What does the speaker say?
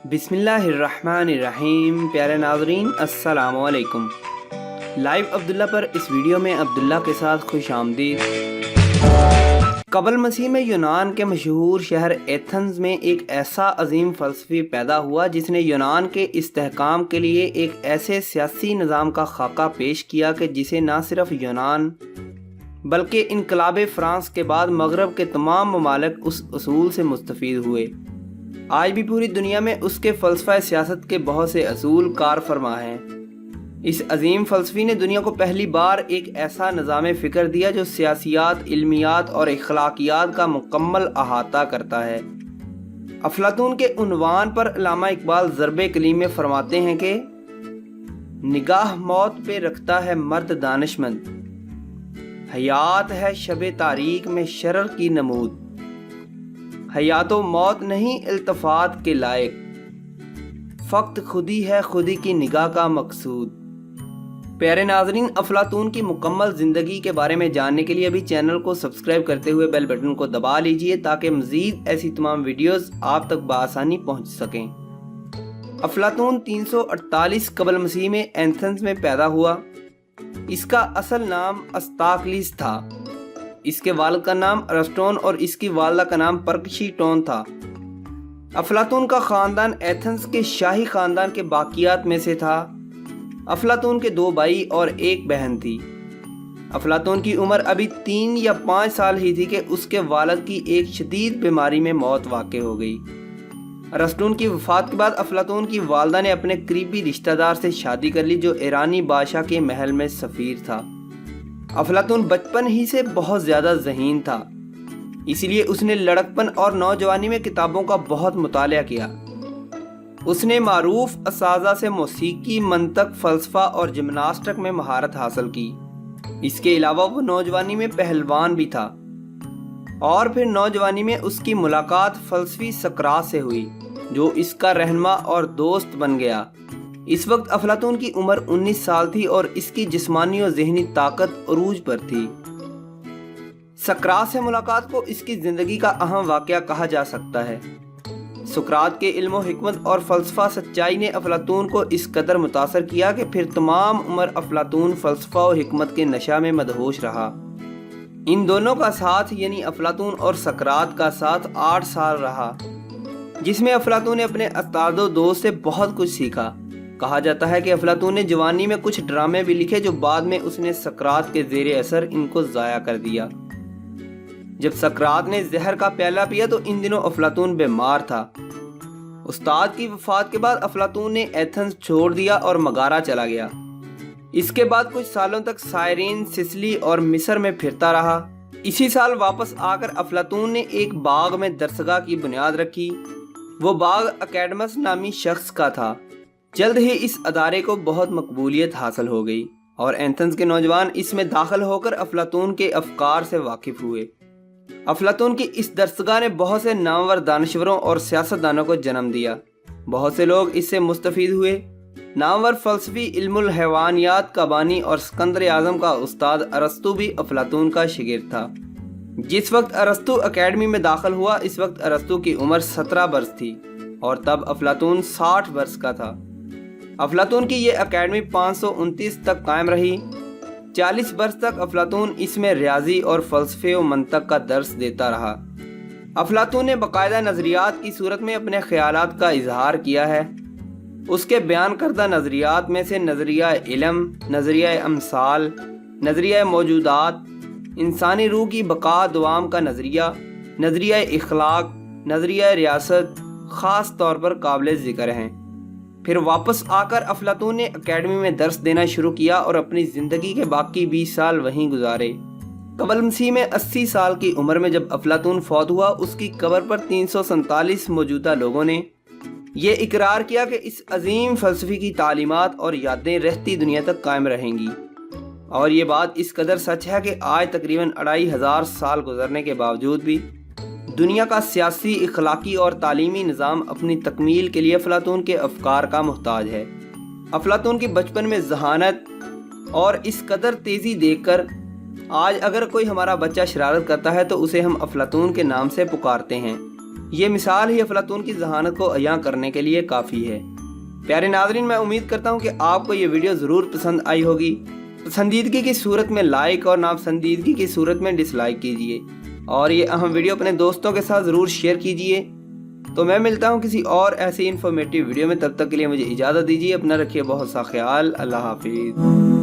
बिस्मिल्लाहिर्रहमानिर्रहीम। प्यारे नाज़रीन अस्सलाम वालेकुम। लाइव अब्दुल्ला पर इस वीडियो में अब्दुल्ला के साथ खुश आमदीद। कबल मसीह में यूनान के मशहूर शहर एथेंस में एक ऐसा अजीम फ़लसफ़ी पैदा हुआ जिसने यूनान के इस्तेहकाम के लिए एक ऐसे सियासी निज़ाम का खाका पेश किया कि जिसे न सिर्फ यूनान बल्कि इनकलाब फ़्रांस के बाद मगरब के तमाम ममालिक उस असूल से मुस्तफ़ीद हुए। आज भी पूरी दुनिया में उसके फ़लसफ़ा सियासत के बहुत से असूल कार फरमा हैं। इस अजीम फ़लसफ़ी ने दुनिया को पहली बार एक ऐसा निज़ाम फ़िक्र दिया जो सियासियात, इल्मियात और अखलाकियात का मुकम्मल अहाता करता है। अफलातून के उन्वान पर अल्लामा इकबाल ज़रबे कलीम में फरमाते हैं कि निगाह मौत पे रखता है मर्द दानिशमंद, हयात है शबे तारीक में शरर की नमूद, हयातो मौत नहीं इल्तफात के लायक, फ़क्त खुदी है खुदी की निगाह का मकसूद। प्यारे नाज़रीन, अफलातून की मुकम्मल ज़िंदगी के बारे में जानने के लिए अभी चैनल को सब्सक्राइब करते हुए बेल बटन को दबा लीजिए ताकि मज़ीद ऐसी तमाम वीडियोस आप तक बआसानी पहुंच सकें। अफलातून 348 कबल मसीह में एथेंस में पैदा हुआ। इसका असल नाम अस्ताक्लिस था। इसके वालिद का नाम अरस्टोन और इसकी वालिदा का नाम परकशीटोन था। अफलातून का ख़ानदान एथेंस के शाही ख़ानदान के बाकियात में से था। अफलातून के 2 भाई और 1 बहन थी। अफलातून की उम्र अभी 3 या 5 साल ही थी कि उसके वालिद की एक शदीद बीमारी में मौत वाक़ हो गई। अरस्टोन की वफ़ात के बाद अफलातून की वालिदा ने अपने करीबी रिश्तेदार से शादी कर ली जो ईरानी बादशाह के महल में सफ़ीर था। अफलातून बचपन ही से बहुत ज़्यादा ज़हीन था, इसलिए उसने लड़कपन और नौजवानी में किताबों का बहुत मुतालिया किया। उसने मारूफ असाज़ा से मौसीकी, मंतक, फ़लसफ़ा और जिम्नास्टिक में महारत हासिल की। इसके अलावा वो नौजवानी में पहलवान भी था और फिर नौजवानी में उसकी मुलाकात फ़लसफ़ी सकरात से हुई जो इसका रहनुमा और दोस्त बन गया। इस वक्त अफलातून की उम्र 19 साल थी और इसकी जिस्मानी और ज़हनी ताकत अरूज पर थी। सकरात से मुलाकात को इसकी ज़िंदगी का अहम वाक़या कहा जा सकता है। सुकरात के इल्म व हिकमत और फ़लसफ़ा सच्चाई ने अफलातून को इस कदर मुतासर किया कि फिर तमाम उम्र अफलातून फ़लसफ़ा और हिकमत के नशा में मदहोश रहा। इन दोनों का साथ यानी अफलातून और सकरात का साथ 8 साल रहा, जिसमें अफलातून ने अपने उस्ताद व दोस्त से बहुत कुछ सीखा। कहा जाता है कि अफलातून ने जवानी में कुछ ड्रामे भी लिखे जो बाद में उसने सकरात के ज़ेरे असर इनको ज़ाया कर दिया। जब सकरात ने जहर का प्याला पिया तो इन दिनों अफलातून बीमार था। उस्ताद की वफ़ात के बाद अफलातून ने एथेंस छोड़ दिया और मगारा चला गया। इसके बाद कुछ सालों तक साइरीन, सिसिली और मिस्र में फिरता रहा। इसी साल वापस आकर अफलातून ने एक बाग में दरसगाह की बुनियाद रखी। वो बाग अकेडमस नामी शख्स का था। जल्द ही इस अदारे को बहुत मकबूलियत हासिल हो गई और एथेंस के नौजवान इसमें दाखिल होकर अफलातून के अफकार से वाकिफ हुए। अफलातून की इस दरसगाह ने बहुत से नामवर दानश्वरों और सियासतदानों को जन्म दिया। बहुत से लोग इससे मुस्तफ़ीद हुए। नामवर फ़लसफ़ी इल्मुल हैवानियात का बानी और सिकंदर आज़म का उस्ताद अरस्तू भी अफलातून का शागिर्द था। जिस वक्त अरस्तू अकेडमी में दाखिल हुआ इस वक्त अरस्तू की उम्र 17 बरस थी और तब अफलातून 60 बरस का था। अफलातून की ये अकेडमी 529 तक कायम रही। 40 बरस तक अफलातून इसमें रियाजी और फ़लसफ़े व मंतक का दर्स देता रहा। अफलातून ने बाकायदा नज़रियात की सूरत में अपने ख़यालात का इजहार किया है। उसके बयान करदा नज़रियात में से नज़रिया इल्म, नज़रिया अमसाल, नज़रिया मौजूदात, इंसानी रूह की बका दुआम का नज़रिया, नज़रिया इखलाक, नज़रिया रियासत ख़ास तौर पर काबिल ज़िक्र हैं। फिर वापस आकर अफलातून ने अकेडमी में दर्स देना शुरू किया और अपनी ज़िंदगी के बाकी 20 साल वहीं गुजारे। कबल मसीह में 80 साल की उम्र में जब अफलातून फौत हुआ उसकी कब्र पर 347 मौजूदा लोगों ने ये इकरार किया कि इस अजीम फ़लसफ़ी की तालीमात और यादें रहती दुनिया तक कायम रहेंगी। और ये बात इस कदर सच है कि आज तकरीबन 2500 साल गुजरने के बावजूद भी दुनिया का सियासी, इखलाकी और तालीमी निज़ाम अपनी तकमील के लिए अफलातून के अफकार का मुहताज है। अफलातून की बचपन में जहानत और इस कदर तेज़ी देखकर आज अगर कोई हमारा बच्चा शरारत करता है तो उसे हम अफलातून के नाम से पुकारते हैं। یہ مثال ہی افلاطون کی ذہانت کو عیاں کرنے کے لیے کافی ہے۔ پیارے ناظرین، میں امید کرتا ہوں کہ آپ کو یہ ویڈیو ضرور پسند آئی ہوگی۔ پسندیدگی کی صورت میں لائک اور ناپسندیدگی کی صورت میں ڈس لائک کیجیے، اور یہ اہم ویڈیو اپنے دوستوں کے ساتھ ضرور شیئر کیجیے۔ تو میں ملتا ہوں کسی اور ایسی انفارمیٹیو ویڈیو میں، تب تک کے لیے مجھے اجازت دیجیے۔ اپنا رکھیے بہت سا خیال۔ اللہ حافظ۔